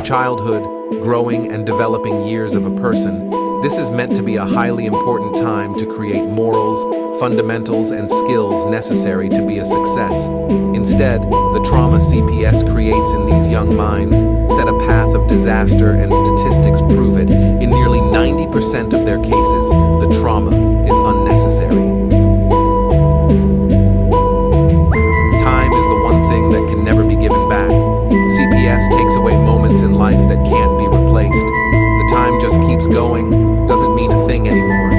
Childhood, growing and developing years of a person, this is meant to be a highly important time to create morals, fundamentals, and skills necessary to be a success. Instead, the trauma CPS creates in these young minds set a path of disaster, and statistics prove it. In nearly 90% of their cases, the trauma is unnecessary. Time is the one thing that can never be given back. CPS takes away moments in life that can't be replaced. The time just keeps going, doesn't mean a thing anymore.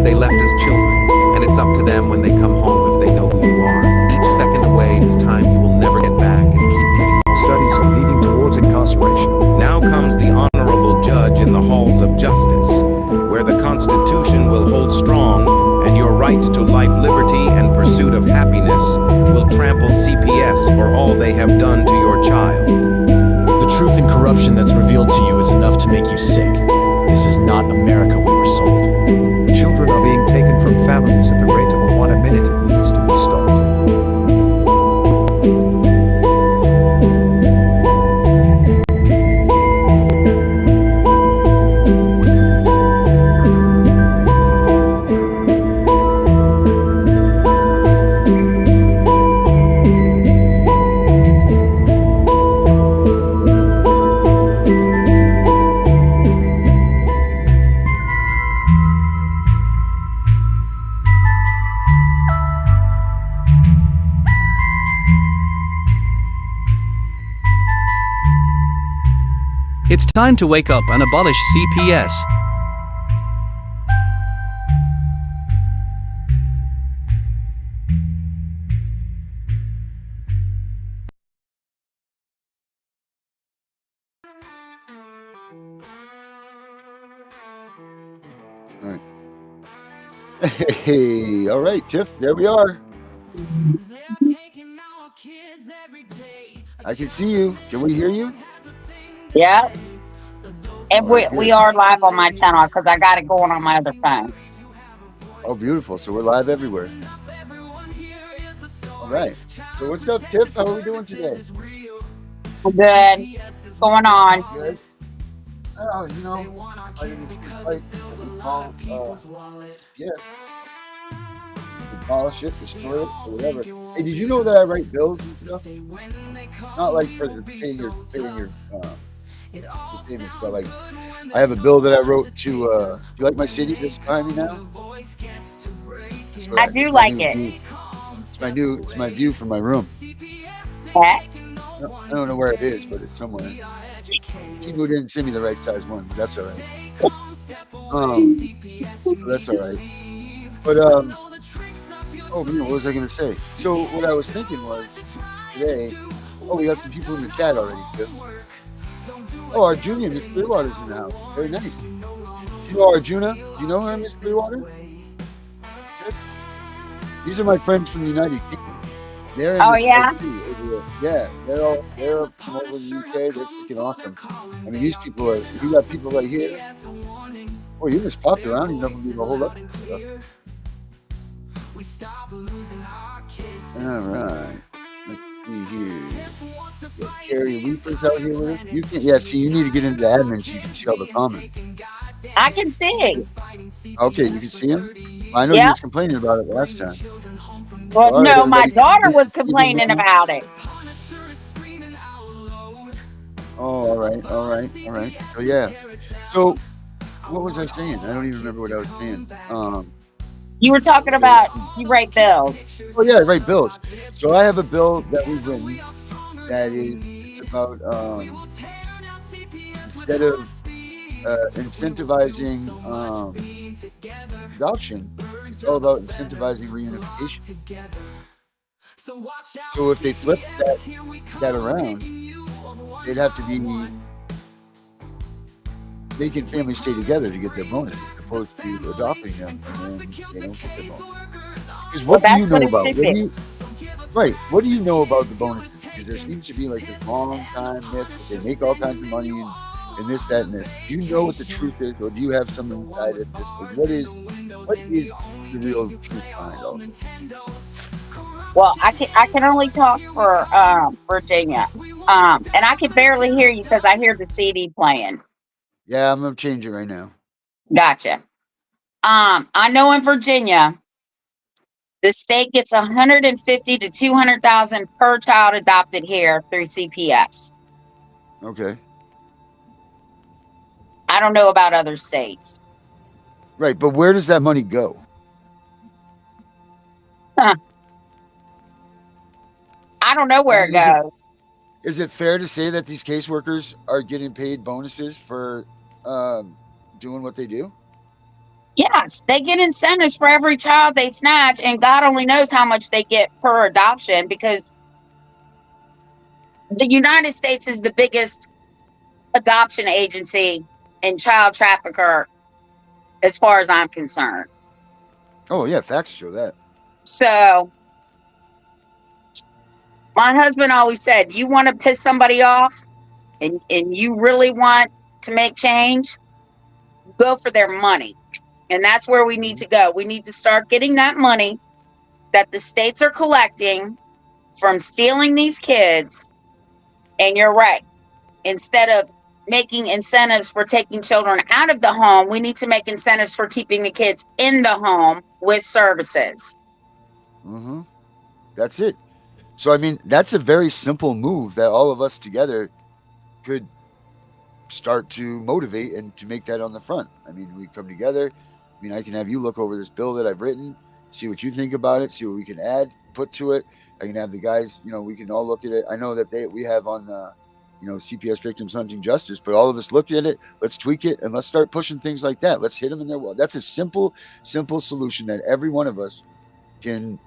They left as children, and it's up to them when they come home if they know who you are. Each second away is time you will never get back, and keep getting older. Studies are leading towards incarceration. Now comes the honorable judge in the halls of justice, where the Constitution will hold strong, and your rights to life, liberty, and pursuit of happiness will trample CPS for all they have done to your child. The truth and corruption that's revealed to you is enough to make you sick. This is not America we were sold. Children are being taken from families at the rate of one a minute. It needs to be stopped. It's time to wake up and abolish CPS. All right. Hey, all right, Tiff, there we are. I can see you. Can we hear you? Yep. And we are live on my channel because I got it going on my other phone. Oh, beautiful. So we're live everywhere. All right. So what's up, Tiff? How are we doing today? Good. What's going on? Good. Oh, you know, fighting this good fight that we call yes. Demolish it, destroy it, or whatever. Hey, did you know that I write bills and stuff? Not like for the paying your payments, but like I have a bill that I wrote to. Do you like my city that's behind me now? I do like it. View. It's my view from my room. Yeah. I don't know where it is, but it's somewhere. People didn't send me the right size one, but that's all right. So that's all right. But oh, you know, what was I gonna say? So what I was thinking was today. Oh, we got some people in the chat already. Too. Oh, Arjuna, Miss Clearwater's in the house. Very nice. Do you know Arjuna? Do you know her, Miss Clearwater? These are my friends from the United Kingdom. They're in yeah? Yeah, they're from over in the UK. They're freaking awesome. I mean, these people are. If you got people right here. Oh, you just popped around. You never leave a whole lot of stuff. All right. Let's see here. Carrie Weeper's out here with us. You can, yeah. See, you need to get into the admin so you can see all the comments. I can see. Okay, you can see him. I know you was complaining about it last time. Well, right, no, my daughter was complaining about it. Oh, all right. So yeah. So what was I saying? I don't even remember what I was saying. You were talking about you write bills. Oh yeah, I write bills. So I have a bill that we've written that it's about instead of incentivizing adoption, it's all about incentivizing reunification. So if they flip that around, they'd have to be making families stay together to get their bonus, as opposed to adopting them and then they don't get their bonus. Because what do you know about it? What do you know about the bonuses? Because there seems to be like this long time myth that they make all kinds of money and this, that, and this. Do you know what the truth is, or do you have something inside of this? Like, what is the real truth behind all this? Well, I can only talk for Virginia. And I can barely hear you because I hear the CD playing. Yeah, I'm gonna change it right now. Gotcha. I know in Virginia, the state gets 150 to 200,000 per child adopted here through CPS. Okay. I don't know about other states. Right, but where does that money go? Huh. I don't know I where it mean, goes. is it fair to say that these caseworkers are getting paid bonuses for doing what they do? Yes, they get incentives for every child they snatch, and God only knows how much they get per adoption because the United States is the biggest adoption agency and child trafficker as far as I'm concerned. Oh yeah, facts show that. So my husband always said, you want to piss somebody off and you really want to make change, go for their money. And that's where we need to go. We need to start getting that money that the states are collecting from stealing these kids. And you're right. Instead of making incentives for taking children out of the home, we need to make incentives for keeping the kids in the home with services. Mm-hmm. That's it. So I mean, that's a very simple move that all of us together could start to motivate and to make that on the front. I mean, we come together. I mean, I can have you look over this bill that I've written, see what you think about it, see what we can add, put to it. I can have the guys, we can all look at it. I know that we have on, CPS Victims Hunting Justice, but all of us looked at it. Let's tweak it and let's start pushing things like that. Let's hit them in their wall. That's a simple, simple solution that every one of us can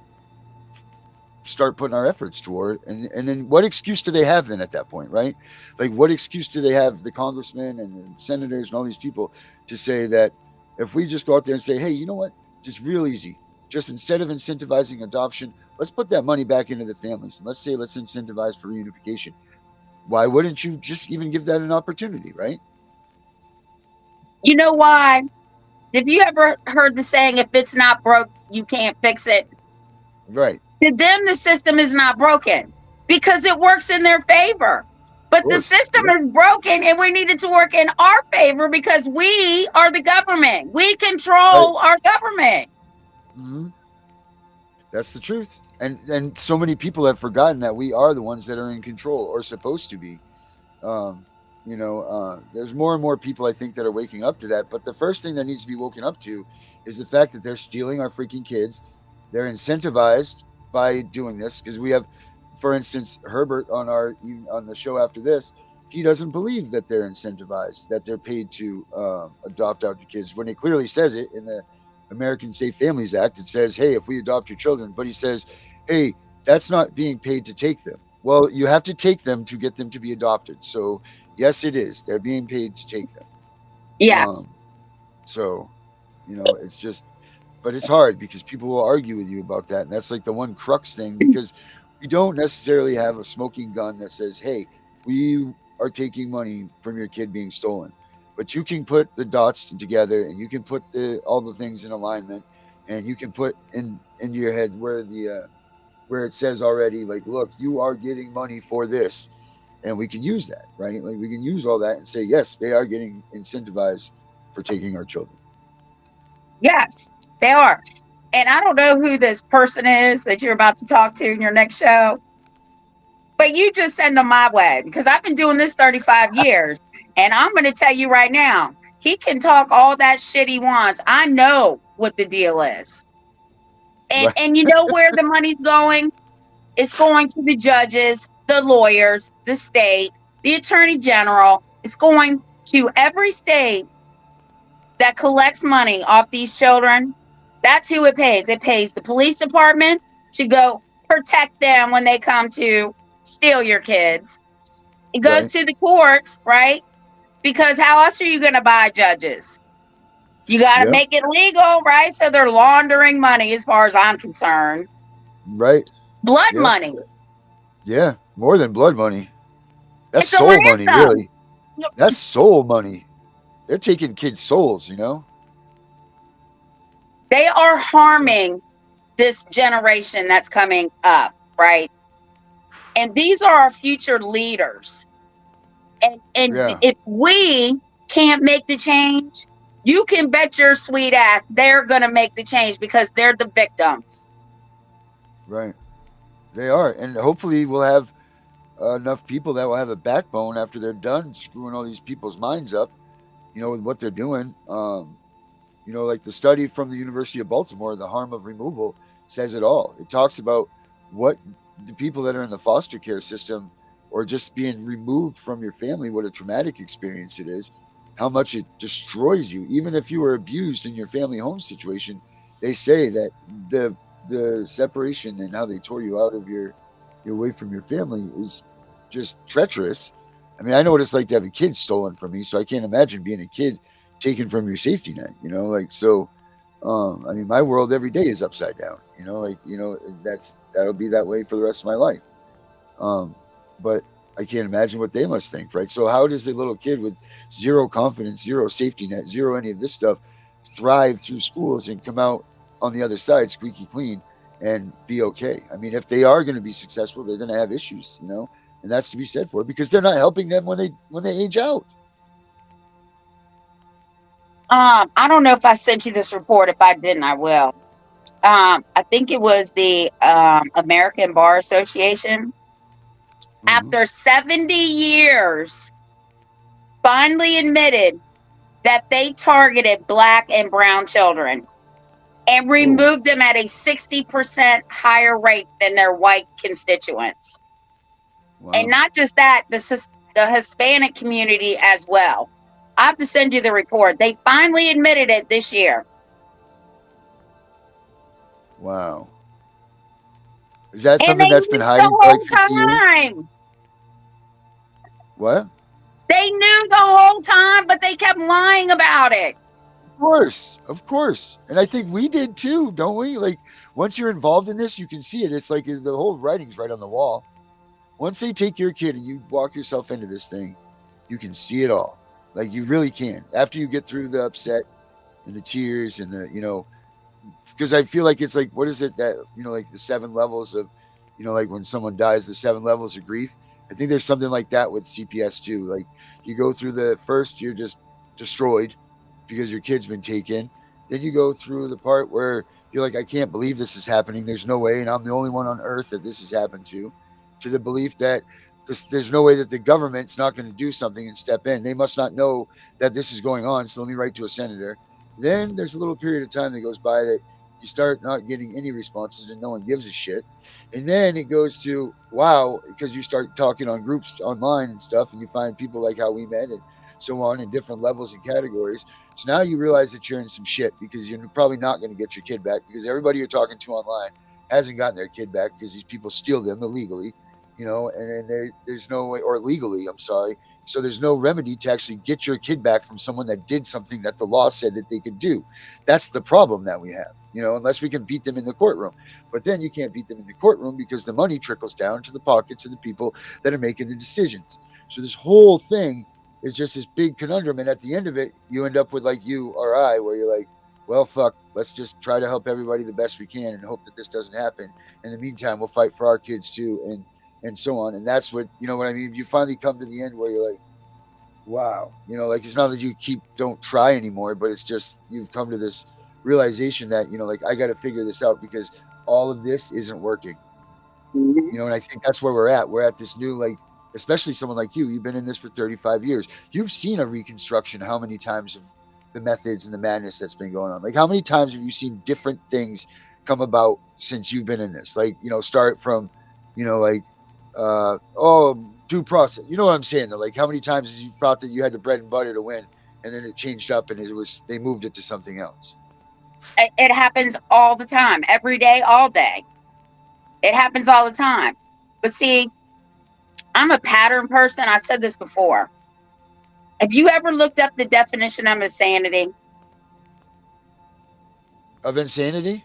start putting our efforts toward. And then what excuse do they have then at that point, right? Like, what excuse do they have, the congressmen and the senators and all these people, to say that if we just go out there and say, hey, you know what, just real easy, just instead of incentivizing adoption, let's put that money back into the families, and let's incentivize for reunification. Why wouldn't you just even give that an opportunity, right? You know why? Have you ever heard the saying, if it's not broke, you can't fix it? Right. To them, the system is not broken because it works in their favor. Of But the course. system Yep. is broken and we need it to work in our favor because we are the government. We Right. control our government. Mm-hmm. That's the truth. And so many people have forgotten that we are the ones that are in control, or supposed to be. Um, there's more and more people, I think, that are waking up to that. But the first thing that needs to be woken up to is the fact that they're stealing our freaking kids. They're incentivized by doing this because we have, for instance, Herbert on the show after this. He doesn't believe that they're incentivized, that they're paid to adopt out the kids, when it clearly says it in the American Safe Families Act. It says, hey, if we adopt your children, but he says, hey, that's not being paid to take them. Well, you have to take them to get them to be adopted. So, yes, it is. They're being paid to take them. Yes. Um, so, it's just, but it's hard because people will argue with you about that. And that's like the one crux thing, because we don't necessarily have a smoking gun that says, hey, we are taking money from your kid being stolen. But you can put the dots together, and you can put all the things in alignment, and you can put into your head where it says already, like, look, you are getting money for this, and we can use that, right? Like, we can use all that and say, yes, they are getting incentivized for taking our children. Yes, they are. And I don't know who this person is that you're about to talk to in your next show, but you just send them my way because I've been doing this 35 years. And I'm going to tell you right now, he can talk all that shit he wants. I know what the deal is. Right. And you know where the money's going? It's going to the judges, the lawyers, the state, the attorney general. It's going to every state that collects money off these children. That's who it pays. It pays the police department to go protect them when they come to steal your kids. It goes Right. to the courts, right? Because how else are you going to buy judges? You got to Yep. make it legal, right? So they're laundering money as far as I'm concerned. Right. Blood Yep. money. Yeah. More than blood money. That's It's a soul money, ransom. really. That's soul money. They're taking kids' souls. They are harming this generation that's coming up, right? And these are our future leaders. And Yeah. if we can't make the change, you can bet your sweet ass they're gonna make the change because they're the victims. Right. They are, and hopefully we'll have enough people that will have a backbone after they're done screwing all these people's minds up. With what they're doing. Like the study from the University of Baltimore, the harm of removal, says it all. It talks about what the people that are in the foster care system or just being removed from your family, what a traumatic experience it is, how much it destroys you. Even if you were abused in your family home situation, they say that the separation and how they tore you out of your away from your family is just treacherous. I mean, I know what it's like to have a kid stolen from me, so I can't imagine being a kid taken from your safety net. Like so. I mean, my world every day is upside down. That'll be that way for the rest of my life. Um, but I can't imagine what they must think, right? So how does a little kid with zero confidence, zero safety net, zero any of this stuff thrive through schools and come out on the other side squeaky clean and be okay? I mean, if they are going to be successful, they're going to have issues, and that's to be said for it because they're not helping them when they age out. I don't know if I sent you this report. If I didn't, I will. I think it was the American Bar Association. Mm-hmm. After 70 years, finally admitted that they targeted Black and brown children and removed them at a 60% higher rate than their white constituents. Wow. And not just that, the Hispanic community as well. I have to send you the report. They finally admitted it this year. Wow. Is that And something they that's been knew the hiding for like 50 whole years? time. What? They knew the whole time, but they kept lying about it. Of course. And I think we did too, don't we? Like once you're involved in this, you can see it. It's like the whole writing's right on the wall. Once they take your kid and you walk yourself into this thing, you can see it all. Like you really can. After you get through the upset and the tears and because I feel like it's like, what is it that, like the 7 levels of, like when someone dies, the 7 levels of grief. I think there's something like that with CPS too. Like you go through the first, you're just destroyed because your kid's been taken. Then you go through the part where you're like, I can't believe this is happening. There's no way. And I'm the only one on earth that this has happened to the belief that there's no way that the government's not going to do something and step in. They must not know that this is going on. So let me write to a senator. Then there's a little period of time that goes by that you start not getting any responses and no one gives a shit. And then it goes to, wow, because you start talking on groups online and stuff, and you find people like how we met and so on in different levels and categories. So now you realize that you're in some shit because you're probably not going to get your kid back because everybody you're talking to online hasn't gotten their kid back because these people steal them illegally, and then there's no way, or legally, I'm sorry. So there's no remedy to actually get your kid back from someone that did something that the law said that they could do. That's the problem that we have, unless we can beat them in the courtroom. But then you can't beat them in the courtroom because the money trickles down to the pockets of the people that are making the decisions. So this whole thing is just this big conundrum. And at the end of it, you end up with like you or I, where you're like, well, fuck, let's just try to help everybody the best we can and hope that this doesn't happen. In the meantime, we'll fight for our kids too. And so on. And that's what, what I mean? You finally come to the end where you're like, wow, like it's not that you don't try anymore, but it's just, you've come to this realization that, like, I got to figure this out because all of this isn't working. Mm-hmm. And I think that's where we're at. We're at this new, like, especially someone like you've been in this for 35 years. You've seen a reconstruction how many times of the methods and the madness that's been going on? Like, how many times have you seen different things come about since you've been in this? Like, start from, like, due process. You know what I'm saying though? Like how many times have you thought that you had the bread and butter to win and then it changed up and they moved it to something else? It happens all the time, every day, all day. It happens all the time. But see, I'm a pattern person. I said this before. Have you ever looked up the definition of insanity? Of insanity?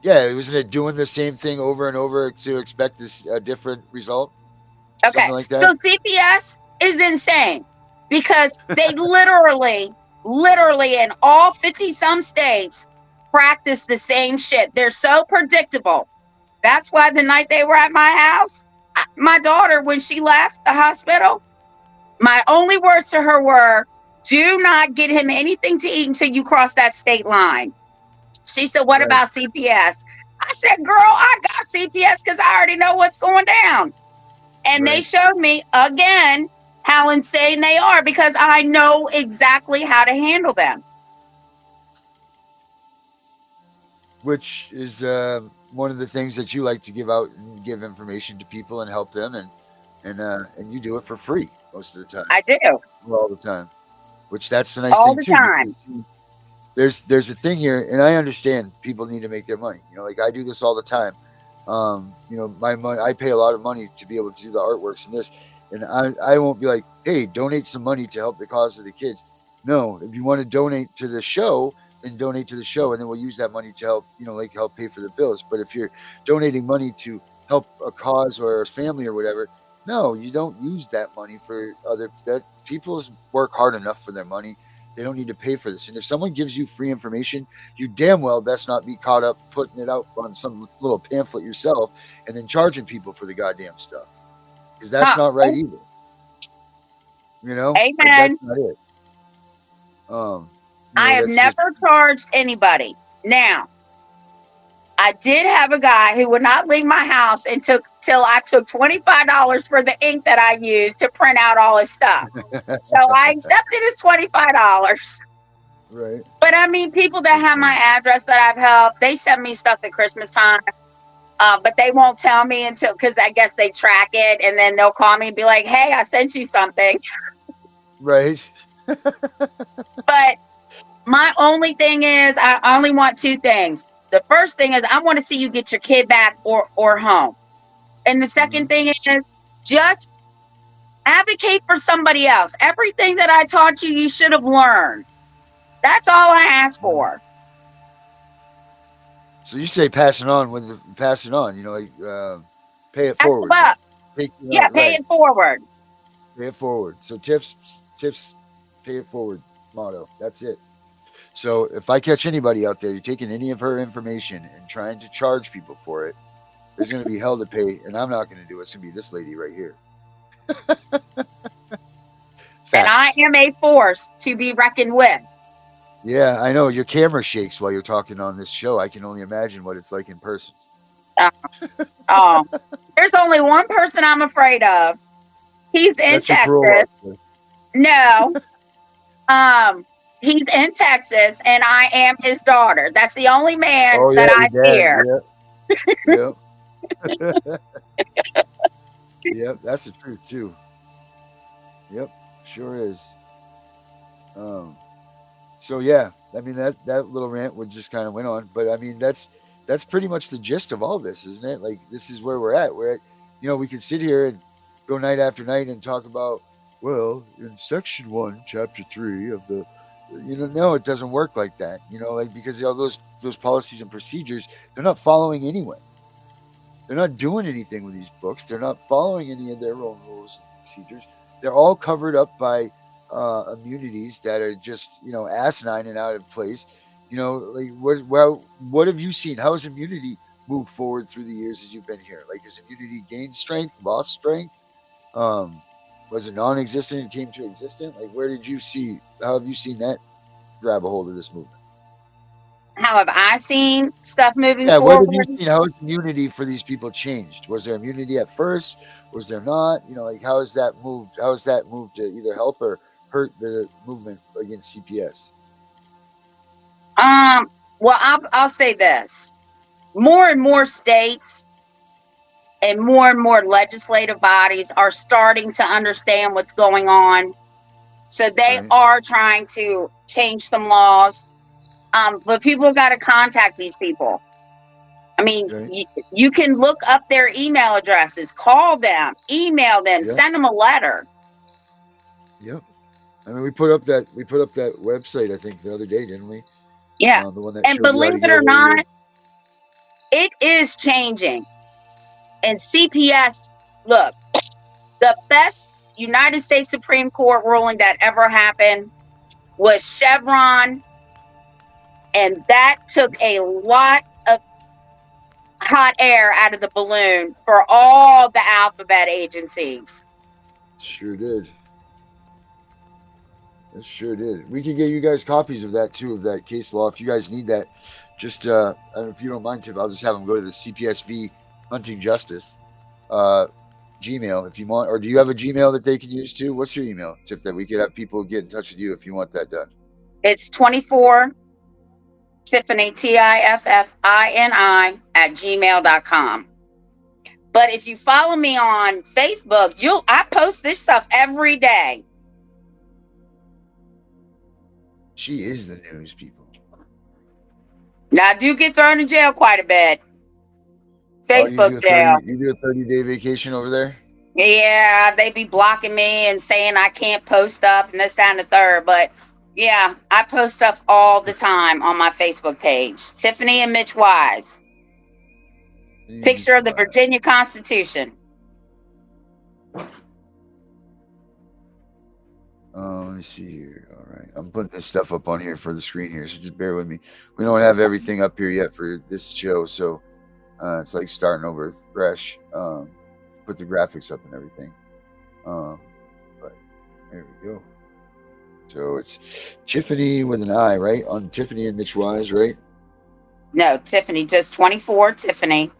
Yeah, wasn't it doing the same thing over and over to expect this different result? Okay, something like that? So CPS is insane because they literally in all 50 some states practice the same shit. They're so predictable. That's why the night they were at my house, my daughter, when she left the hospital, my only words to her were, do not get him anything to eat until you cross that state line. She said, what Right. about CPS? I said, girl, I got CPS because I already know what's going down. And they Right. showed me again how insane they are because I know exactly how to handle them. Which is one of the things that you like to give out and give information to people and help them, and you do it for free most of the time, I do all the time. Which that's the nice all thing the too, time. because there's a thing here, and I understand people need to make their money. Like I do this all the time. My money, I pay a lot of money to be able to do the artworks and this, and I won't be like, hey, donate some money to help the cause of the kids. No, if you want to donate to the show, then donate to the show, and then we'll use that money to help, like help pay for the bills. But if you're donating money to help a cause or a family or whatever, no, you don't use that money for that people work hard enough for their money. They don't need to pay for this. And if someone gives you free information, you damn well best not be caught up putting it out on some little pamphlet yourself and then charging people for the goddamn stuff. Because that's not right either. Like that's Amen. not it. I have never charged anybody. Now, I did have a guy who would not leave my house till I took $25 for the ink that I used to print out all his stuff. So I accepted his $25. Right. But I mean, people that have my address that I've helped, they send me stuff at Christmas time. But they won't tell me until, because I guess they track it, and then they'll call me and be like, hey, I sent you something. Right. But my only thing is, I only want two things. The first thing is I want to see you get your kid back or home. And the second thing is just advocate for somebody else. Everything that I taught you, you should have learned. That's all I ask for. So you say pass it on, pay it forward. Pay it forward. Pay it forward. So Tiff's pay it forward motto. That's it. So if I catch anybody out there, you're taking any of her information and trying to charge people for it, there's going to be hell to pay, and I'm not going to do it. It's going to be this lady right here. And I am a force to be reckoned with. Yeah, I know. Your camera shakes while you're talking on this show. I can only imagine what it's like in person. There's only one person I'm afraid of. He's in Texas. No. He's in Texas, and I am his daughter. That's the only man that I fear. Yep. Yep, that's the truth too. Yep, sure is. So yeah, I mean that little rant would just kind of went on, but I mean that's pretty much the gist of all this, isn't it? Like this is where we're at. We can sit here and go night after night and talk about, well, in section 1, chapter 3 of the, no, it doesn't work like that. Because all those policies and procedures, they're not following anyway. They're not doing anything with these books. They're not following any of their own rules and procedures. They're all covered up by immunities that are just asinine and out of place. What have you seen? How has immunity moved forward through the years as you've been here? Like, has immunity gained strength, lost strength? Was it non-existent and came to existent? Like, how have you seen that grab a hold of this movement? How have I seen stuff moving forward? What have you seen? How has immunity for these people changed? Was there immunity at first? Was there not? How has that moved? How has that moved to either help or hurt the movement against CPS? Well, I'll say this. More and more states and more legislative bodies are starting to understand what's going on. So they are trying to change some laws. But people got to contact these people. I mean, you can look up their email addresses, call them, email them, send them a letter. Yep. I mean, we put up that website, I think, the other day, didn't we? Yeah. The one that and believe it or not, it is changing. And CPS, look, the best United States Supreme Court ruling that ever happened was Chevron. And that took a lot of hot air out of the balloon for all the alphabet agencies. Sure did. It sure did. We can get you guys copies of that too, of that case law. If you guys need that, just if you don't mind, Tiff, I'll just have them go to the CPSV Hunting Justice Gmail if you want. Or do you have a Gmail that they can use too? What's your email, Tiff, that we could have people get in touch with you if you want that done? It's 24 Tiffany, TIFFINI @gmail.com. But if you follow me on Facebook, I post this stuff every day. She is the news, people. Now I do get thrown in jail quite a bit. Facebook jail. You do a 30-day vacation over there? Yeah, they be blocking me and saying I can't post stuff and this, that, and the third. But yeah, I post stuff all the time on my Facebook page. Tiffany and Mitch Wise. Picture of the Virginia Constitution. Let me see here. All right. I'm putting this stuff up on here for the screen here, so just bear with me. We don't have everything up here yet for this show, so it's like starting over fresh. Put the graphics up and everything. But there we go. So it's Tiffany with an I, right? On Tiffany and Mitch Wise, right? No, Tiffany, just 24 Tiffany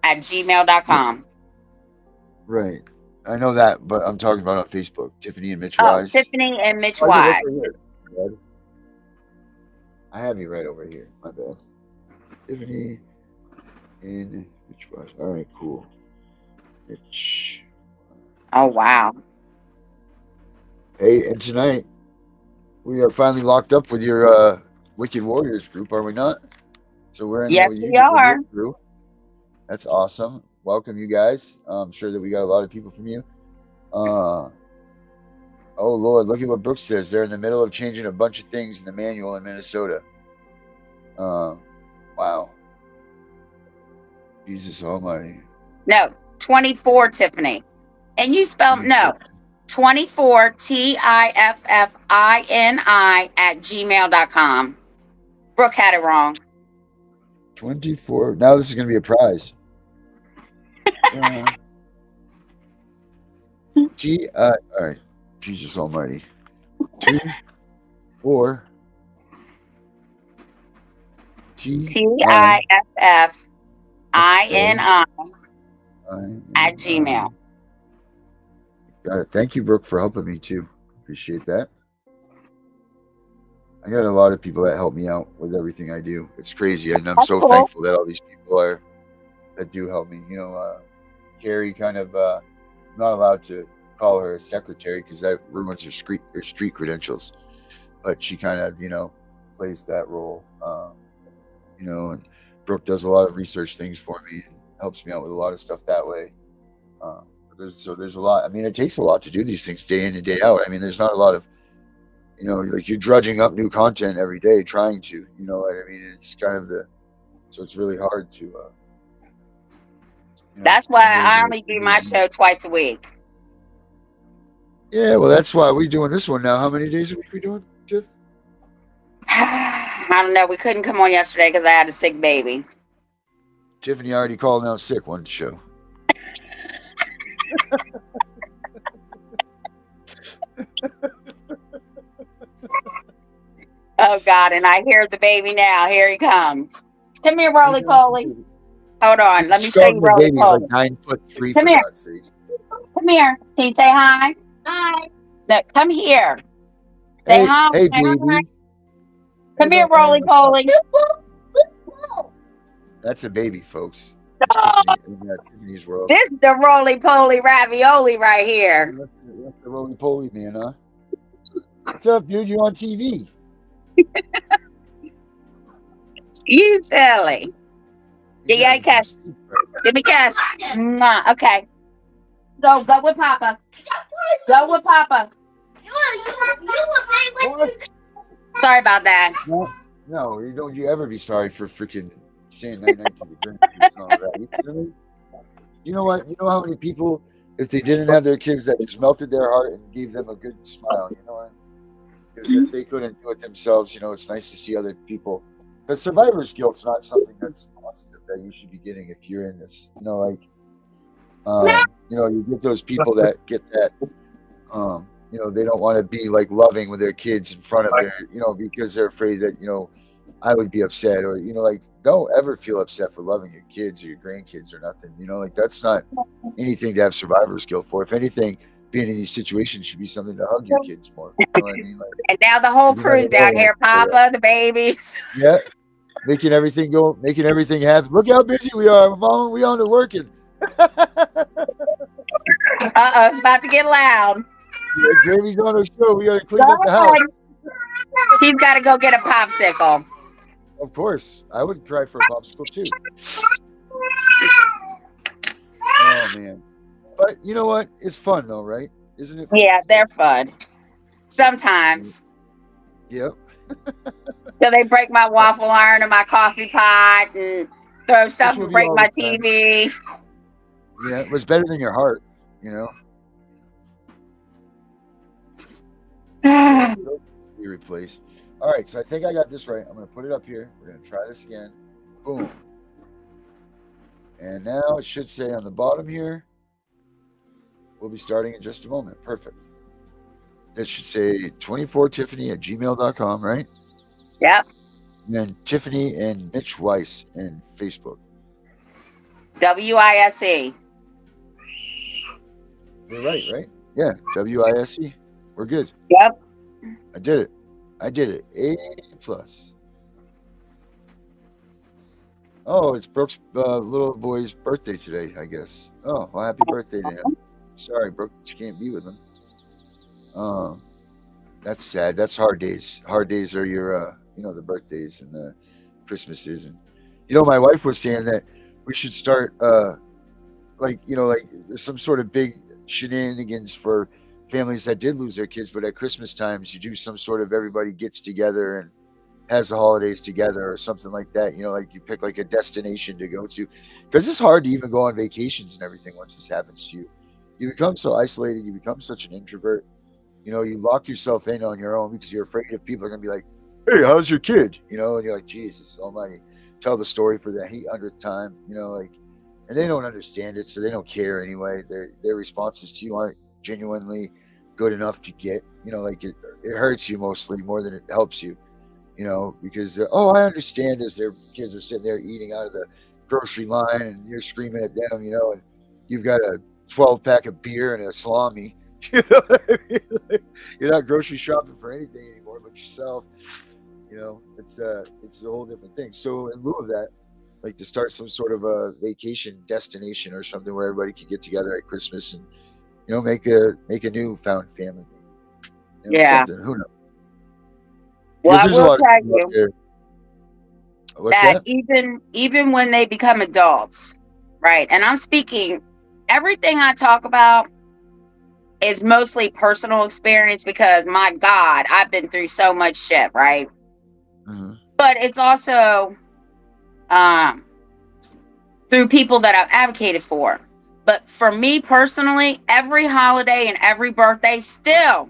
@gmail.com. Right. I know that, but I'm talking about on Facebook. Tiffany and Mitch Wise. Tiffany and Mitch Wise. I have you right over here. My bad. Tiffany and Mitch Wise. All right, cool. Mitch. Oh, wow. Hey, and tonight we are finally locked up with your Wicked Warriors group, are we not? So we're in yes, there we are. Group. That's awesome. Welcome, you guys. I'm sure that we got a lot of people from you. Oh, Lord, look at what Brooks says. They're in the middle of changing a bunch of things in the manual in Minnesota. Wow. Jesus almighty. No, 24 Tiffany. And you spell, no, 24 TIFFINI @gmail.com. Brooke had it wrong. 24. Now this is going to be a prize. All right. Jesus almighty. 2 4 TIFFINI @gmail. Got it. Thank you, Brooke, for helping me too. Appreciate that. I got a lot of people that help me out with everything I do. It's crazy, and I'm That's so cool. thankful that all these people are that do help me. You know, Carrie kind of I'm not allowed to call her a secretary because that ruins her street credentials, but she kind of plays that role. And Brooke does a lot of research things for me and helps me out with a lot of stuff that way. There's a lot. I mean, it takes a lot to do these things day in and day out. I mean, there's not a lot of like you're drudging up new content every day, trying to, what I mean? It's kind of so it's really hard to. That's why I only do my show twice a week. Yeah, well, that's why we're doing this one now. How many days a week are we doing, Tiff? I don't know. We couldn't come on yesterday because I had a sick baby. Tiffany already called out sick one show. Oh, God, and I hear the baby now. Here he comes. Come here, Roly Poly. Hold on. Let me show you Roly Poly. Like 9'3". Come here. Come here. Can you say hi? Hi. No, come here. Say hi. Hey, Say baby. hi. Come here, Roly Poly. That's a baby, folks. Tiffany's world. This is the Roly Poly ravioli right here. That's the Roly Poly man, huh? What's up, dude? You on TV? You silly. You got a kiss. Give me a kiss. Mwah. Okay. Go with Papa. Go with Papa. Sorry about that. No, you don't. You ever be sorry for freaking saying night to the grandkids and all that? You know what? You know how many people, if they didn't have their kids, that just melted their heart and gave them a good smile. You know what? Because if they couldn't do it themselves, it's nice to see other people. Because survivor's guilt's not something that's positive that you should be getting if you're in this. Like, No. you get those people that get that, they don't want to be like loving with their kids in front of their, because they're afraid that, I would be upset, or, like, don't ever feel upset for loving your kids or your grandkids or nothing. Like, that's not anything to have survivor's guilt for. If anything, being in these situations should be something to hug your kids more. You know what I mean? Like, And now the whole crew's down here, Papa, the babies. Yeah. Making everything happen. Look how busy we are, Mama. We on to working. It's about to get loud. Yeah, Gravy's on the show. We got to clean up the house. He's got to go get a popsicle. Of course. I would try for a popsicle, too. Oh, man. But you know what? It's fun, though, right? Isn't it fun? Yeah, they're fun. Sometimes. Yep. So they break my waffle iron and my coffee pot and throw stuff and break my TV. Yeah, it was better than your heart, Be replaced. All right, so I think I got this right. I'm going to put it up here. We're going to try this again. Boom. And now it should say on the bottom here, we'll be starting in just a moment. Perfect. It should say 24tiffany@gmail.com, right? Yep. And then Tiffany and Mitch Weiss in Facebook. WISE. You're right? Yeah, WISE. We're good. Yep. I did it. A+. Oh, it's Brooke's little boy's birthday today, I guess. Oh, well, happy birthday to him. Sorry, Brooke, that you can't be with him. That's sad. That's hard days. Hard days are your, the birthdays and the Christmases. And, my wife was saying that we should start, like some sort of big shenanigans for families that did lose their kids, but at Christmas times you do some sort of everybody gets together and has the holidays together or something like that. Like you pick like a destination to go to, because it's hard to even go on vacations and everything once this happens to you. You become so isolated. You become such an introvert. You lock yourself in on your own because you're afraid if people are going to be like, hey, how's your kid? And you're like, Jesus almighty, tell the story for the 800th time, and they don't understand it, so they don't care anyway. Their responses to you aren't genuinely good enough to get, like it hurts you mostly more than it helps you, because I understand, as their kids are sitting there eating out of the grocery line and you're screaming at them, and you've got a 12-pack of beer and a salami. You know what I mean? Like, you're not grocery shopping for anything anymore but yourself. It's a whole different thing. So in lieu of that, like to start some sort of a vacation destination or something where everybody can get together at Christmas and make a newfound family. Yeah. Something. Who knows? Well, I will tell you that even when they become adults, right? And I'm speaking, everything I talk about is mostly personal experience because, my God, I've been through so much shit, right? Mm-hmm. But it's also through people that I've advocated for. But for me personally, every holiday and every birthday still,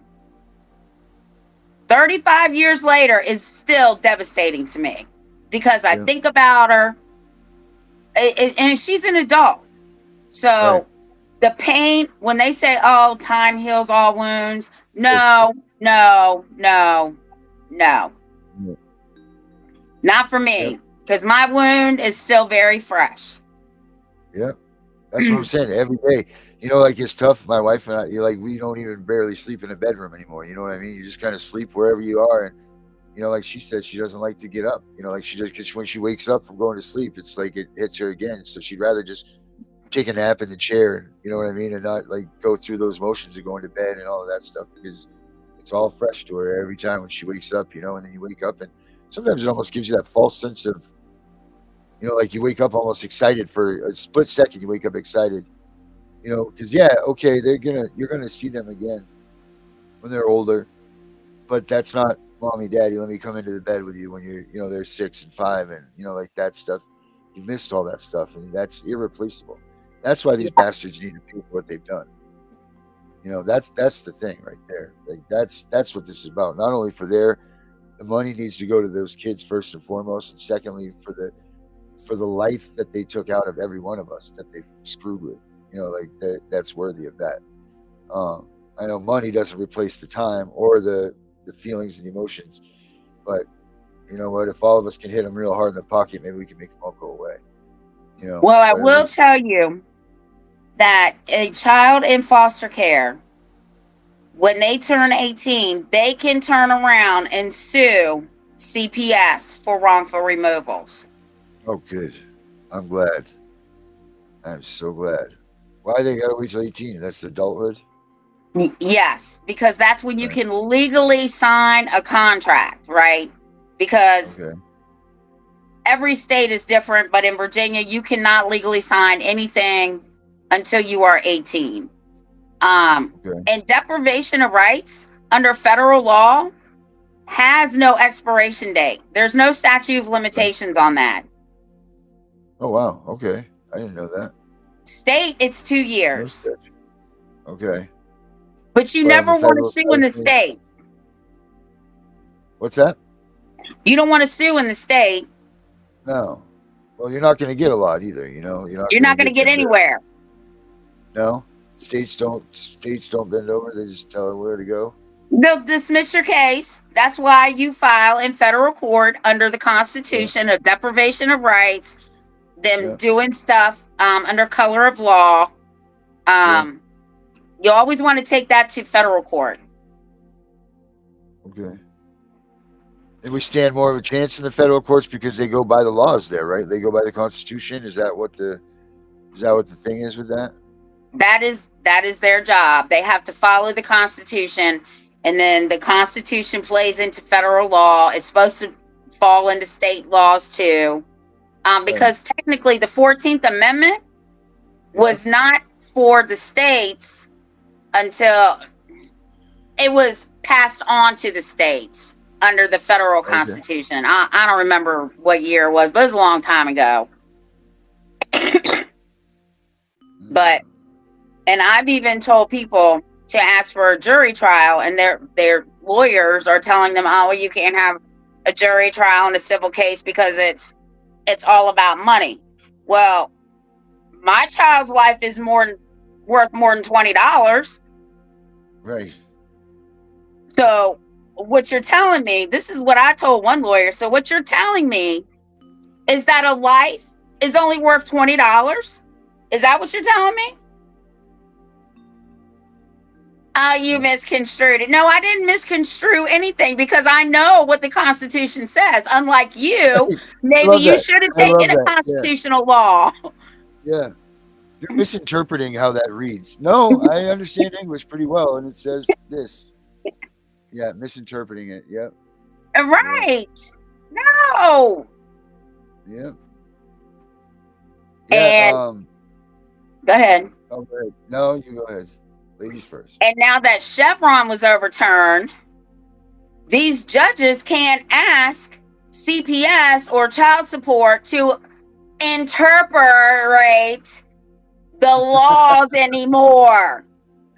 35 years later, is still devastating to me because I think about her and she's an adult. So right. The pain, when they say, oh, time heals all wounds. No. Not for me, because my wound is still very fresh. Yeah, that's what I'm saying. Every day, like it's tough. My wife and I, we don't even barely sleep in a bedroom anymore. You know what I mean? You just kind of sleep wherever you are. And, like she said, she doesn't like to get up, like she does, because when she wakes up from going to sleep, it's like it hits her again. So she'd rather just take a nap in the chair, and you know what I mean, and not like go through those motions of going to bed and all of that stuff, because it's all fresh to her every time when she wakes up, and then you wake up and sometimes it almost gives you that false sense of, like you wake up almost excited for a split second. You wake up excited, because you're gonna see them again when they're older, but that's not mommy, daddy, let me come into the bed with you when you're, they're 6 and 5, and like that stuff. You missed all that stuff, and that's irreplaceable. That's why these bastards need to pay for what they've done. That's the thing right there. Like that's what this is about. Not only for the money needs to go to those kids first and foremost, and secondly for the for the life that they took out of every one of us that they screwed with. Like that's worthy of that. I know money doesn't replace the time or the feelings and the emotions, but you know what? If all of us can hit them real hard in the pocket, maybe we can make them all go away. Well, I will tell you that a child in foster care, when they turn 18, they can turn around and sue CPS for wrongful removals. Oh, good. I'm glad. I'm so glad. Why they gotta wait till 18? That's adulthood? Yes, because that's when you can legally sign a contract, right? Because every state is different, but in Virginia, you cannot legally sign anything until you are 18. And deprivation of rights under federal law has no expiration date. There's no statute of limitations on that. Oh, wow. Okay. I didn't know that. State, it's 2 years. Okay. But you never want to sue in the state. What's that? You don't want to sue in the state. No. Well, you're not going to get a lot either. You're not going to get anywhere. No. States don't bend over. They just tell them where to go. They'll dismiss your case. That's why you file in federal court under the Constitution of deprivation of rights, them doing stuff under color of law. You always want to take that to federal court. Okay. And we stand more of a chance in the federal courts because they go by the laws there, right? They go by the Constitution. Is that what the thing is with that? That is their job. They have to follow the Constitution, and then the Constitution plays into federal law. It's supposed to fall into state laws too, because technically the 14th Amendment was not for the states until it was passed on to the states under the federal Constitution. I don't remember what year it was, but it was a long time ago. And I've even told people to ask for a jury trial, and their lawyers are telling them, oh, well, you can't have a jury trial in a civil case because it's all about money. Well, my child's life is worth more than $20. Right. So what you're telling me, this is what I told one lawyer. So what you're telling me is that a life is only worth $20? Is that what you're telling me? You misconstrued it. No, I didn't misconstrue anything because I know what the Constitution says. Unlike you, maybe you should have taken a constitutional law. Yeah. You're misinterpreting how that reads. No, I understand English pretty well, and it says this. Yeah, misinterpreting it. Yep. Right. No. Yep. Yeah. Go ahead. Oh, go ahead. No, you go ahead. Ladies first. And now that Chevron was overturned, these judges can't ask CPS or child support to interpret the laws anymore.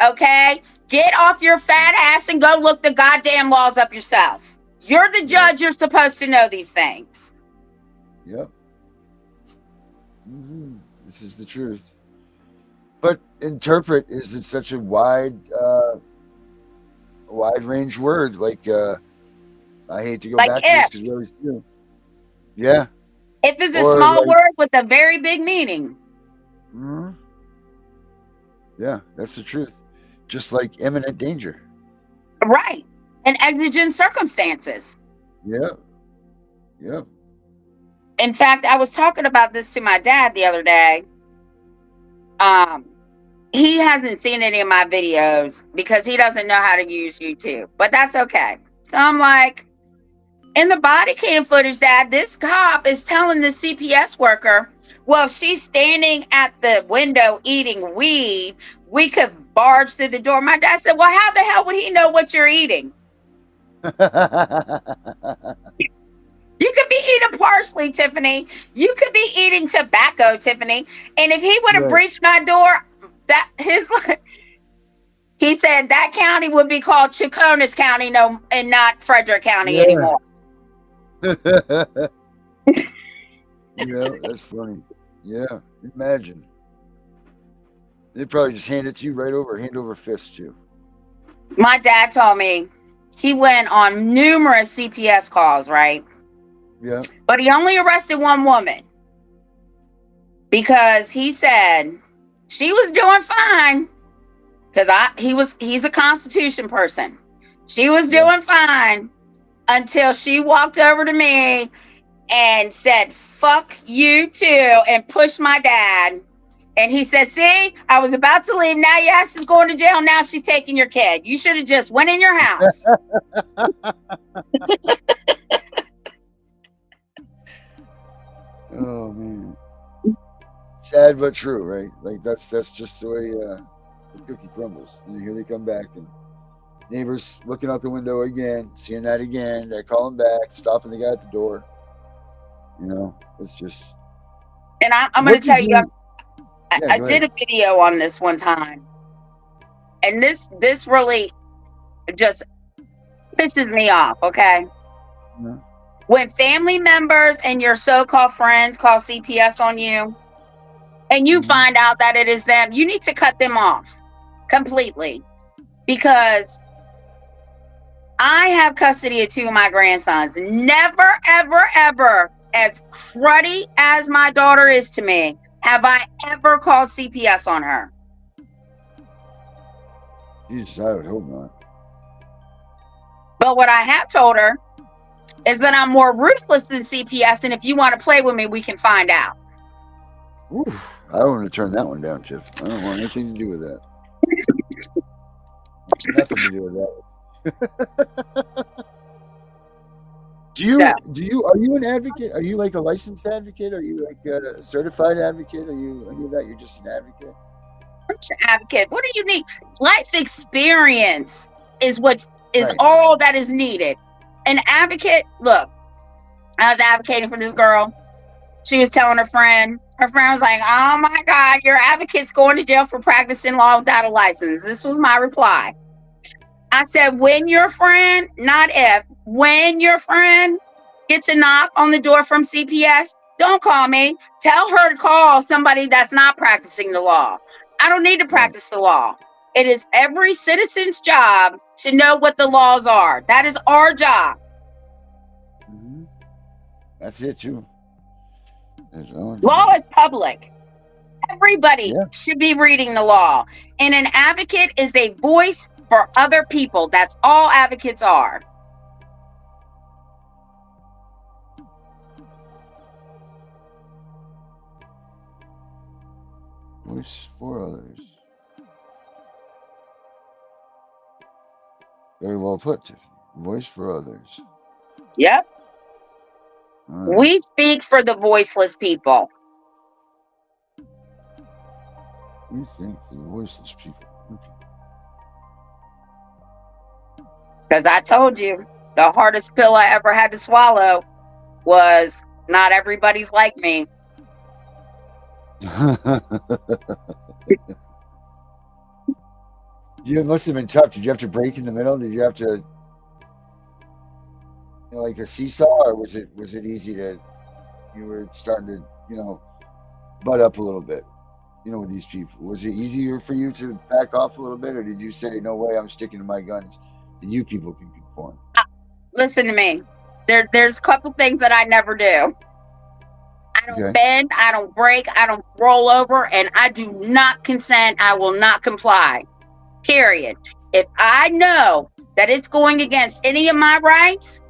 Okay? Get off your fat ass and go look the goddamn laws up yourself. You're the judge. You're supposed to know these things. Yep. This is the truth. But interpret is in such a wide range word. Like I hate to go back to this because we always do. Yeah. If it's a small word with a very big meaning. Mm-hmm. Yeah, that's the truth. Just like imminent danger. Right. And exigent circumstances. Yeah. Yeah. In fact, I was talking about this to my dad the other day. He hasn't seen any of my videos because he doesn't know how to use YouTube, but that's okay. So I'm like, in the body cam footage, Dad, this cop is telling the CPS worker, well, if she's standing at the window eating weed, we could barge through the door. My dad said, well, how the hell would he know what you're eating? You could be eating parsley, Tiffany. You could be eating tobacco, Tiffany. And if he would have breached my door, he said that county would be called Chaconas County, and not Frederick County anymore. That's funny. Yeah, imagine. They'd probably just hand it to you hand over fist too. My dad told me he went on numerous CPS calls, right? Yeah. But he only arrested one woman because he said she was doing fine because he's a Constitution person. She was doing fine until she walked over to me and said, "Fuck you too," and pushed my dad. And he said, "See, I was about to leave. Now your ass is going to jail. Now she's taking your kid. You should have just went in your house." Oh man. Sad but true, right? Like that's just the way the cookie crumbles. And here they come back, and neighbors looking out the window again, seeing that again. They call him back, stopping the guy at the door. It's just. And I'm going to tell you, I go did ahead. a video on this one time, and this really just pisses me off. Okay, Yeah. when family members and your so-called friends call CPS on you, and you find out that it is them, you need to cut them off completely, because I have custody of two of my grandsons. Never, ever, ever, as cruddy as my daughter is to me, have I ever called CPS on her. Jesus, I would hope not. But what I have told her is that I'm more ruthless than CPS, and if you want to play with me, we can find out. Oof, I don't want to turn that one down, Tiff. I don't want anything to do with that. Nothing to do with that. Are you an advocate? Are you like a licensed advocate? Are you like a certified advocate? Are you any of that? You're just an advocate? I'm just an advocate. What do you need? Life experience is what is all that is needed. An advocate, look, I was advocating for this girl. She was telling her friend was like, "Oh my God, your advocate's going to jail for practicing law without a license." This was my reply. I said, when your friend, not if, when your friend gets a knock on the door from CPS, don't call me. Tell her to call somebody that's not practicing the law. I don't need to practice the law. It is every citizen's job to know what the laws are. That is our job. Mm-hmm. That's it too. Law is public. Everybody should be reading the law. And an advocate is a voice for other people. That's all advocates are. Voice for others. Very well put, Tiffany. Voice for others. Yep. We speak for the voiceless people. We think for the voiceless people. Okay. Because I told you, the hardest pill I ever had to swallow was not everybody's like me. It must have been tough. Did you have to break in the middle? Did you have to, like a seesaw, or was it easy to? You were starting to, butt up a little bit, with these people. Was it easier for you to back off a little bit, or did you say, "No way, I'm sticking to my guns"? And you people can conform. Listen to me. There's a couple things that I never do. I don't bend, I don't break, I don't roll over, and I do not consent. I will not comply. Period. If I know that it's going against any of my rights,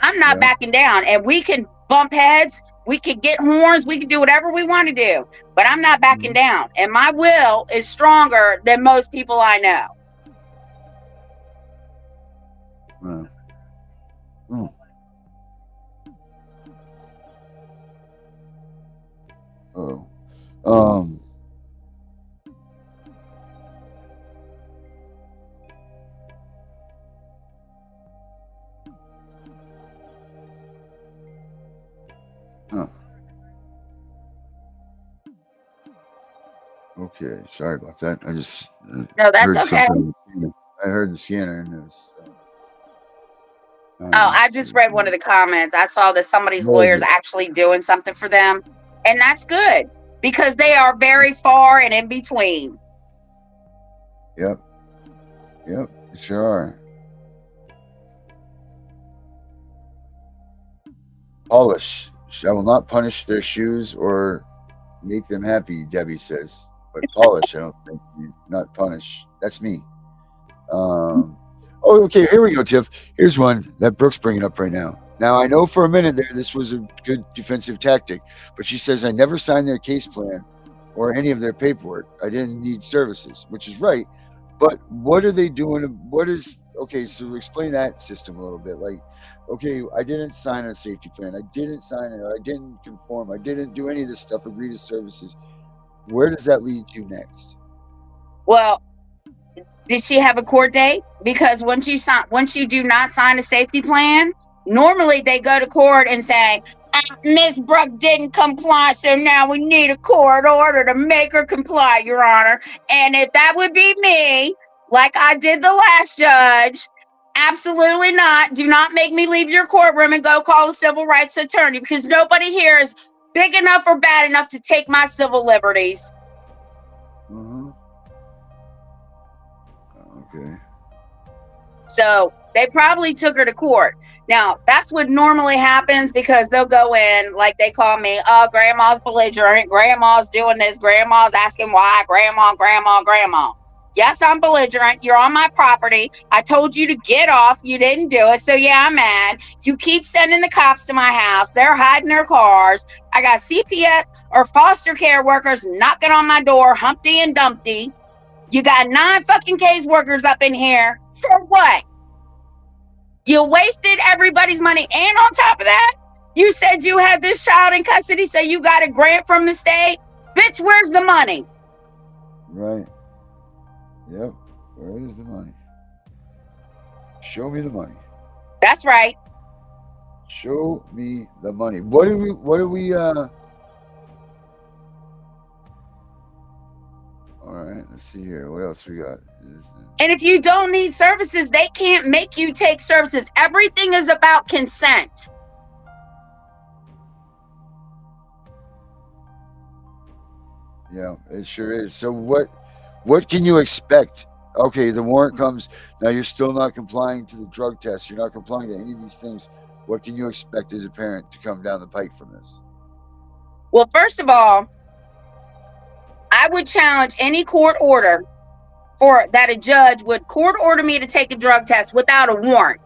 I'm not backing down. And we can bump heads, we can get horns, we can do whatever we want to do, but I'm not backing down. And my will is stronger than most people I know. Okay, sorry about that. I just no, that's okay. I heard the scanner and it was. All Oh, right, I let's just see. read one of the comments. I saw that somebody's What is lawyer's it? actually doing something for them, and that's good because they are very far and in between. Yep. Yep. Sure are. Polish. I will not punish their shoes or make them happy, Debbie says. But polish, I don't think you not punish. That's me. Oh, okay. Here we go, Tiff. Here's one that Brooke's bringing up right now. Now, I know for a minute there this was a good defensive tactic, but she says I never signed their case plan or any of their paperwork. I didn't need services, which is right. But what are they doing? What is okay? So explain that system a little bit. Like, okay, I didn't sign a safety plan. I didn't sign it. I didn't conform. I didn't do any of this stuff. Agree to services. Where does that lead to next? Well, did she have a court date? Because once you do not sign a safety plan, normally they go to court and say, Miss Brooke didn't comply, so now we need a court order to make her comply, Your Honor. And if that would be me, like I did the last judge, absolutely not. Do not make me leave your courtroom and go call a civil rights attorney because nobody here is big enough or bad enough to take my civil liberties. Mm-hmm. Okay. So they probably took her to court. Now, that's what normally happens because they'll go in, like they call me, oh, grandma's belligerent, grandma's doing this, grandma's asking why, grandma. Yes, I'm belligerent. You're on my property. I told you to get off. You didn't do it. So, yeah, I'm mad. You keep sending the cops to my house. They're hiding their cars. I got CPS or foster care workers knocking on my door, Humpty and Dumpty. You got 9 fucking case workers up in here. For what? You wasted everybody's money. And on top of that, you said you had this child in custody, so you got a grant from the state. Bitch, where's the money? Right. Yep. Where is the money? Show me the money. That's right. Show me the money. What do we all right, let's see here. What else we got? And if you don't need services, they can't make you take services. Everything is about consent. Yeah, it sure is. So what can you expect? Okay, the warrant comes. Now you're still not complying to the drug test. You're not complying to any of these things. What can you expect as a parent to come down the pike from this? Well, first of all, I would challenge any court order for that a judge would court order me to take a drug test without a warrant.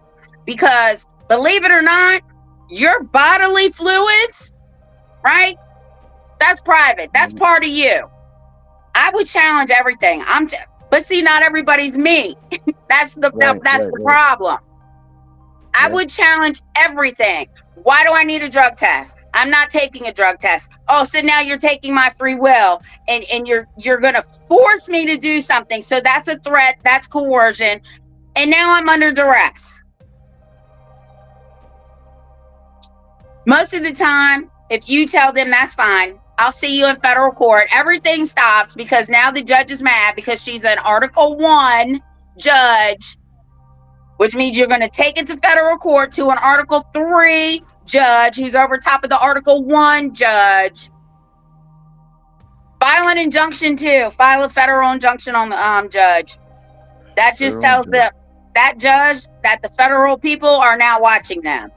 Because believe it or not, your bodily fluids, right? That's private. That's part of you. I would challenge everything. But see, not everybody's me. That's the problem. I would challenge everything. Why do I need a drug test? I'm not taking a drug test. Oh, so now you're taking my free will and you're gonna force me to do something. So that's a threat, that's coercion, and now I'm under duress. Most of the time, if you tell them that's fine, I'll see you in federal court, everything stops because now the judge is mad because she's an Article 1 judge, which means you're going to take it to federal court to an Article 3 judge who's over top of the Article 1 judge. File an injunction too. File a federal injunction on the judge. That just tells that judge that the federal people are now watching them.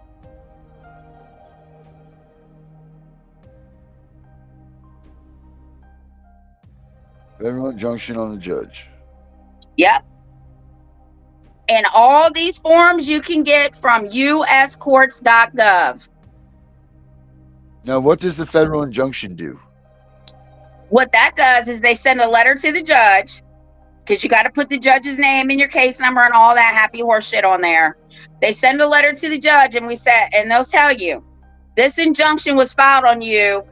Federal injunction on the judge. Yep. And all these forms you can get from uscourts.gov. Now, what does the federal injunction do? What that does is they send a letter to the judge, because you got to put the judge's name and your case number and all that happy horse shit on there. They send a letter to the judge and they'll tell you, this injunction was filed on you,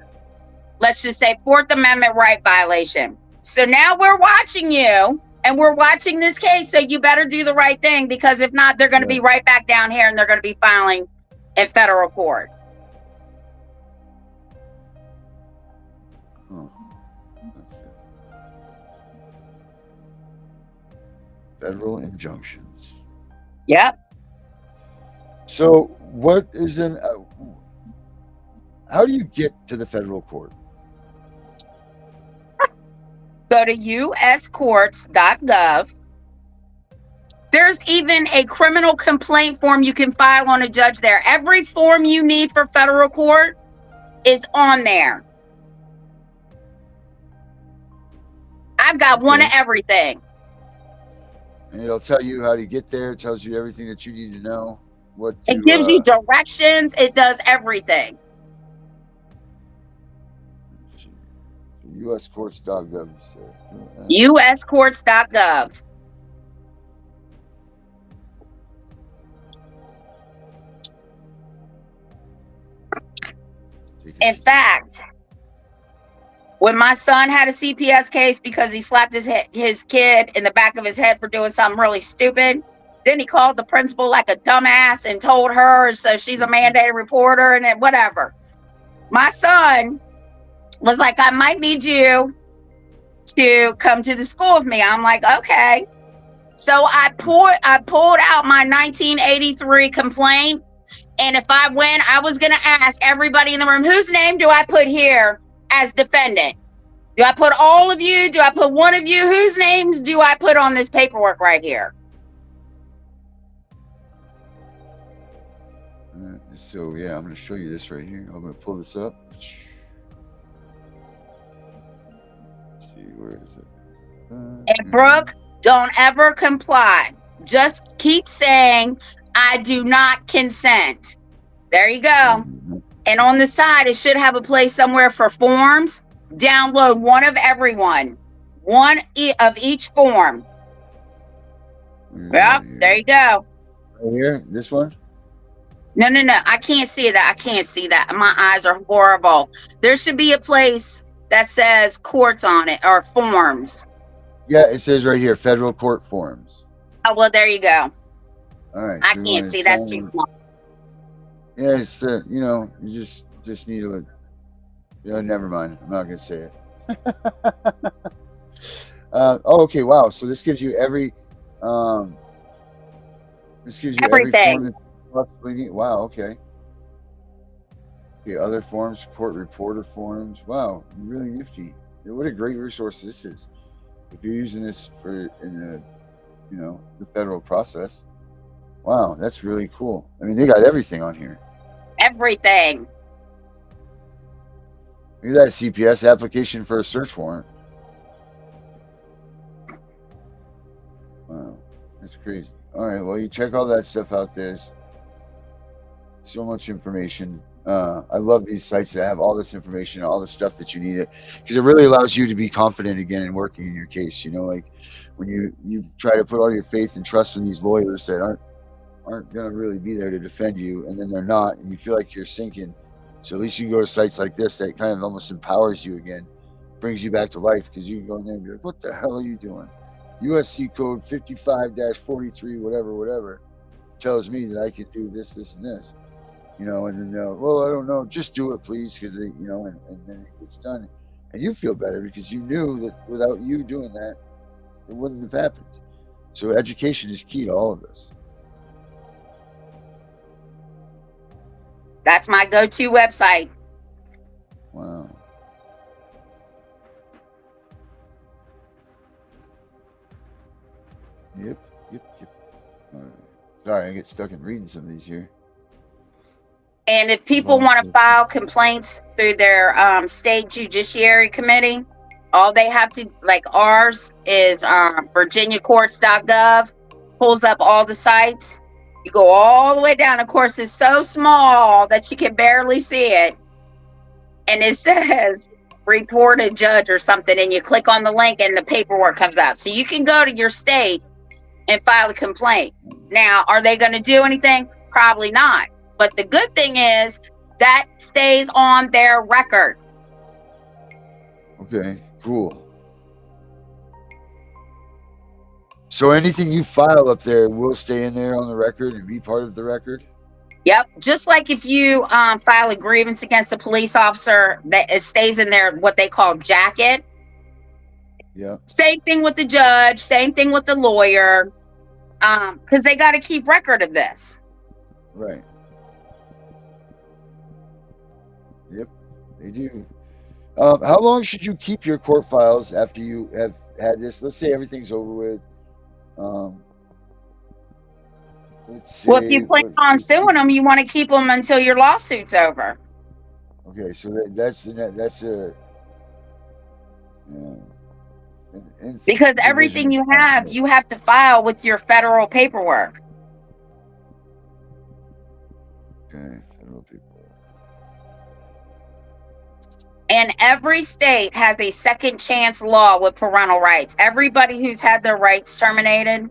let's just say 4th Amendment right violation. So now we're watching you and we're watching this case. So you better do the right thing, because if not, they're going to be right back down here and they're going to be filing in federal court. Federal injunctions. Yep. So, what is an? How do you get to the federal court? Go to uscourts.gov. There's even a criminal complaint form you can file on a judge there. Every form you need for federal court is on there. I've got one of everything. And it'll tell you how to get there. It tells you everything that you need to know. What to, It gives you directions. It does everything. uscourts.gov. uscourts.gov. In fact, when my son had a CPS case because he slapped his kid in the back of his head for doing something really stupid, then he called the principal like a dumbass and told her, so she's a mandated reporter and then whatever. My son was like, I might need you to come to the school with me. I'm like, okay. So I pulled out my 1983 complaint. And if I win, I was going to ask everybody in the room, whose name do I put here as defendant? Do I put all of you? Do I put one of you? Whose names do I put on this paperwork right here? So, yeah, I'm going to show you this right here. I'm going to pull this up. Let's see, where is it? And Brooke, don't ever comply. Just keep saying, I do not consent. There you go. And on the side, it should have a place somewhere for forms. Download one of everyone. One of each form. Yep, there you go. Right here, this one? No. I can't see that. I can't see that. My eyes are horrible. There should be a place that says courts on it or forms. Yeah, it says right here, federal court forms. Oh, well, there you go. All right. I can't see. That's too small. Yeah, it's you just need to. Never mind. I'm not gonna say it. Okay. Wow. So this gives you every. This gives you everything. Every form that you possibly need. Wow. Okay. Okay. Other forms, court reporter forms. Wow. Really nifty. What a great resource this is. If you're using this in the federal process. Wow, that's really cool. I mean, they got everything on here. Everything. Look at that CPS application for a search warrant. Wow, that's crazy. All right, well, you check all that stuff out. There's so much information. I love these sites that have all this information, all the stuff that you need, because it really allows you to be confident again in working in your case. Like when you try to put all your faith and trust in these lawyers that aren't going to really be there to defend you, and then they're not, and you feel like you're sinking. So at least you can go to sites like this that kind of almost empowers you again, brings you back to life, because you can go in there and be like, what the hell are you doing? USC code 55-43, whatever, tells me that I can do this, and this. And then they'll, well, I don't know, just do it, please, because and then it gets done. And you feel better because you knew that without you doing that, it wouldn't have happened. So education is key to all of this. That's my go-to website. Wow. Yep. All right. Sorry, I get stuck in reading some of these here. And if people want to file complaints through their state judiciary committee, all they have to, like ours, is virginiacourts.gov, pulls up all the sites. You go all the way down. Of course, it's so small that you can barely see it. And it says report a judge or something, and you click on the link and the paperwork comes out. So you can go to your state and file a complaint. Now, are they going to do anything? Probably not. But the good thing is that stays on their record. Okay, cool. So anything you file up there will stay in there on the record and be part of the record? Yep. Just like if you file a grievance against a police officer, that it stays in their what they call jacket. Yeah. Same thing with the judge, same thing with the lawyer, because they got to keep record of this. Right. Yep, they do. How long should you keep your court files after you have had this? Let's say everything's over with. Um, let's Well, if you say, plan on suing them, you want to keep them until your lawsuit's over. okay, so that's a Because division everything of you time. have to file with your federal paperwork. Okay, federal people. And every state has a second chance law with parental rights. Everybody who's had their rights terminated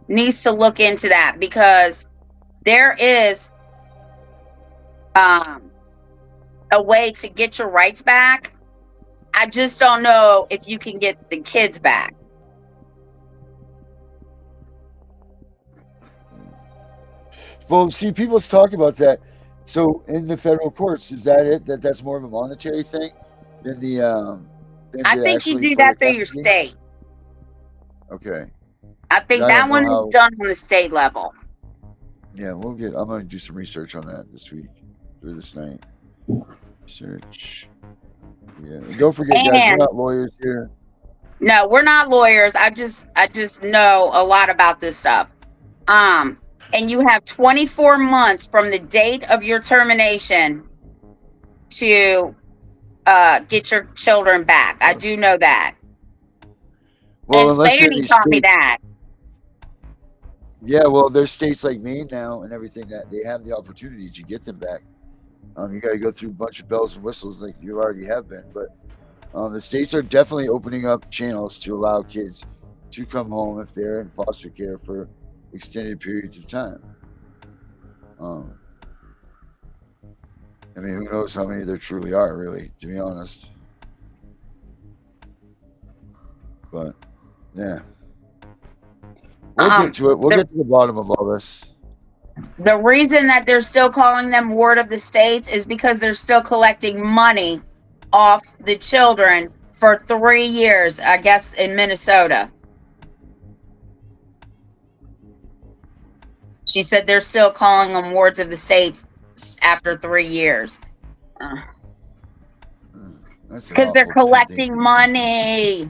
needs to look into that, because there is a way to get your rights back. I just don't know if you can get the kids back. Well, see, people's talk about that. So in the federal courts, is that it? That's more of a monetary thing than the I think you do that through your state. Okay. I think that one is done on the state level. Yeah, I'm going to do some research on that this week or this night. Research. Yeah. Don't forget, guys, we're not lawyers here. No, we're not lawyers. I just know a lot about this stuff. And you have 24 months from the date of your termination to get your children back. I do know that. Well, and Spanny taught me that. Yeah, well, there's states like Maine now and everything that they have the opportunity to get them back. You got to go through a bunch of bells and whistles like you already have been, but the states are definitely opening up channels to allow kids to come home if they're in foster care for extended periods of time. I mean, who knows how many there truly are, really, to be honest. But yeah, we'll get to it. We'll get to the bottom of all this. The reason that they're still calling them ward of the states is because they're still collecting money off the children for 3 years, I guess, in Minnesota. She said they're still calling them wards of the states after 3 years. It's because they're collecting money.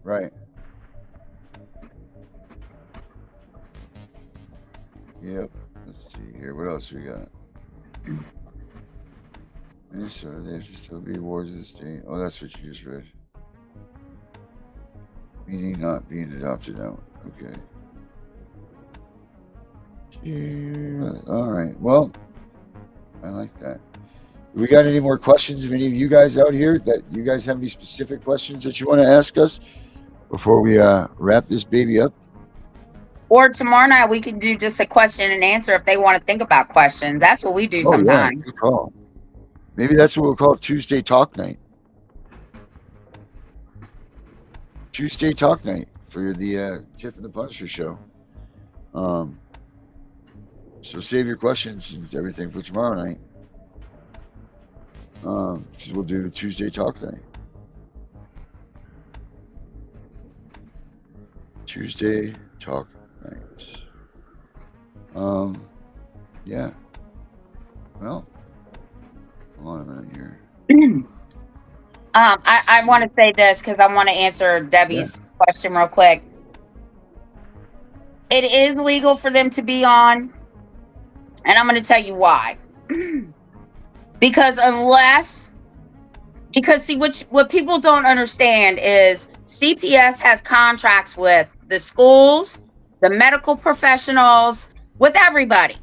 Right. Yep. Let's see here. What else we got? Minnesota, they have to still be wards of the state. Oh, that's what you just read. Meaning not being adopted out. Okay. All right. Well, I like that. We got any more questions of any of you guys out here that you guys have any specific questions that you want to ask us before we wrap this baby up? Or tomorrow night we can do just a question and answer if they want to think about questions. That's what we do sometimes. Yeah, good call. Maybe that's what we'll call Tuesday Talk Night. Tuesday Talk Night for the Tiff the Punisher show. So save your questions and everything for tomorrow night. Because we'll do Tuesday Talk Night. Tuesday Talk Night. Yeah. Well, hold on a minute here. I want to say this because I want to answer Debbie's question real quick. It is legal for them to be on, and I'm going to tell you why. Because see, what people don't understand is CPS has contracts with the schools, the medical professionals, with everybody.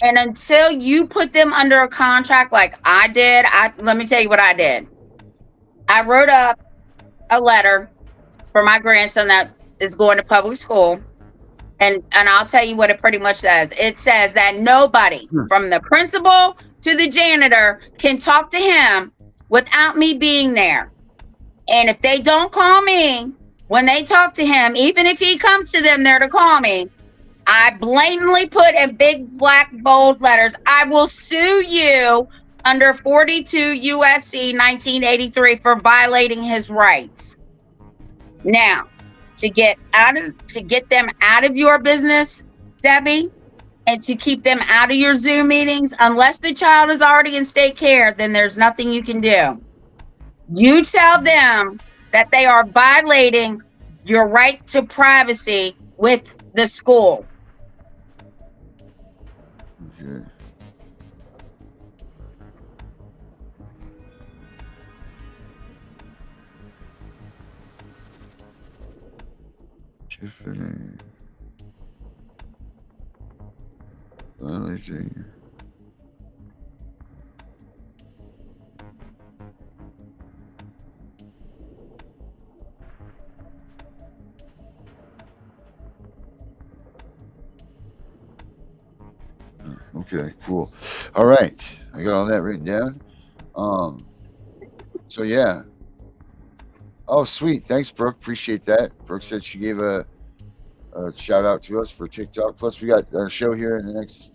And until you put them under a contract like I did, let me tell you what I did. I wrote up a letter for my grandson that is going to public school. And I'll tell you what it pretty much says. It says that nobody from the principal to the janitor can talk to him without me being there. And if they don't call me when they talk to him, even if he comes to them there to call me, I blatantly put in big black bold letters, I will sue you under 42 USC 1983 for violating his rights. Now, to get them out of your business, Debbie, and to keep them out of your Zoom meetings. Unless the child is already in state care, then there's nothing you can do. You tell them that they are violating your right to privacy with the school. Okay. Tiffany. Violation. Okay, cool. All right, I got all that written down. So yeah. Oh, sweet. Thanks, Brooke. Appreciate that. Brooke said she gave a shout out to us for TikTok. Plus, we got our show here in the next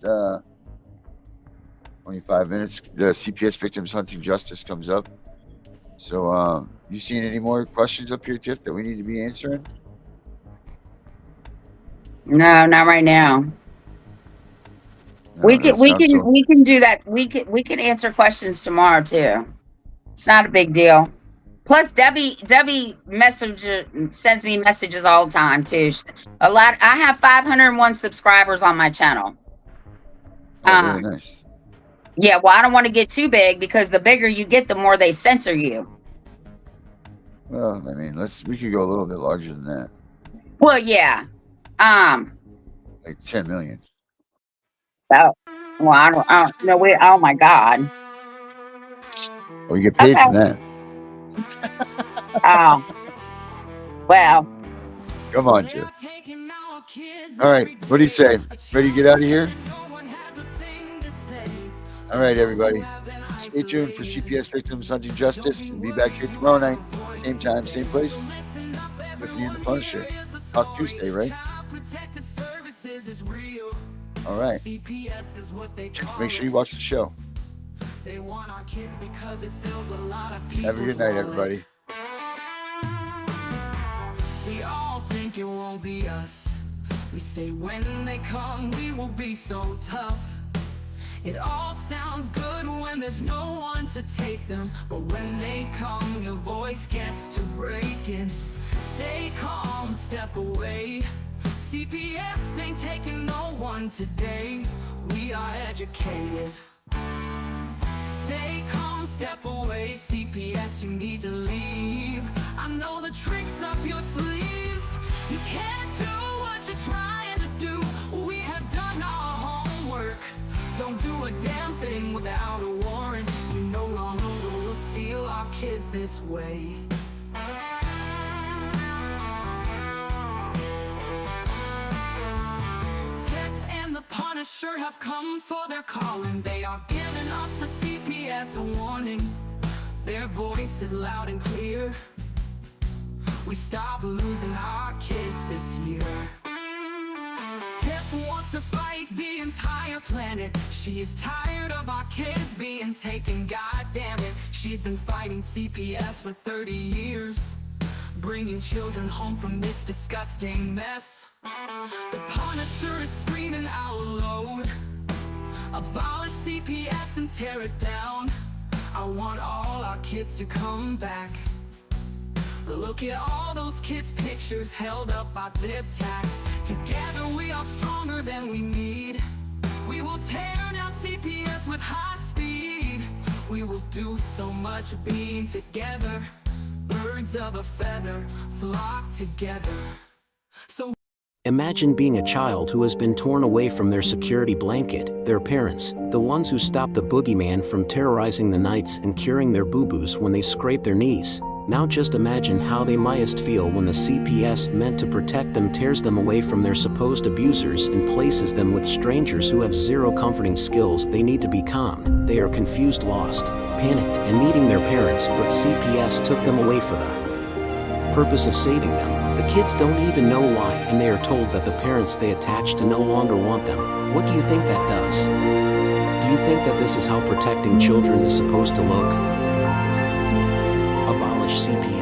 25 minutes. The CPS Victims Hunting Justice comes up. So, you seen any more questions up here, Tiff, that we need to be answering? No, not right now. No, We can do that. We can answer questions tomorrow too. It's not a big deal. Plus, Debbie sends me messages all the time too. I have 501 subscribers on my channel. Very nice. Yeah, well, I don't want to get too big because the bigger you get, the more they censor you. Well, I mean, we could go a little bit larger than that. Well, yeah. Like 10 million. Oh, well, I don't know. Wait, oh my God. Well, you get paid Okay. from that. Oh, well. Come on, Tiff. All right, what do you say? Ready to get out of here? All right, everybody. Stay tuned for CPS Victims Hunting Justice and be back here tomorrow night, same time, same place, with me and the Punisher. Talk Tuesday, right? All right. Make sure you watch the show. Have a good night, everybody. We all think it won't be us. We say when they come, we will be so tough. It all sounds good when there's no one to take them, but when they come, your voice gets to breaking. Stay calm, step away. CPS ain't taking no one today. We are educated. Stay calm, step away. CPS, you need to leave. I know the tricks up your sleeves. You can't do what you're trying to do. We have done our homework. Don't do a damn thing without a warrant. You no longer will steal our kids this way. Tiff and the Punisher have come for their calling. They are giving us the CPS a warning. Their voice is loud and clear. We stop losing our kids this year. Tiff wants to fight the entire planet. She's tired of our kids being taken, god damn it. She's been fighting CPS for 30 years, bringing children home from this disgusting mess. The Punisher is screaming out loud, abolish CPS and tear it down. I want all our kids to come back. Look at all those kids' pictures held up by their tags. Together we are stronger than we need. We will tear down CPS with high speed. We will do so much being together. Birds of a feather flock together. So imagine being a child who has been torn away from their security blanket, their parents, the ones who stopped the boogeyman from terrorizing the nights and curing their boo-boos when they scrape their knees. Now just imagine how they mightest feel when the CPS meant to protect them tears them away from their supposed abusers and places them with strangers who have zero comforting skills. They need to be calm. They are confused, lost, panicked, and needing their parents, but CPS took them away for the purpose of saving them. The kids don't even know why, and they are told that the parents they attach to no longer want them. What do you think that does? Do you think that this is how protecting children is supposed to look? Abolish CPS.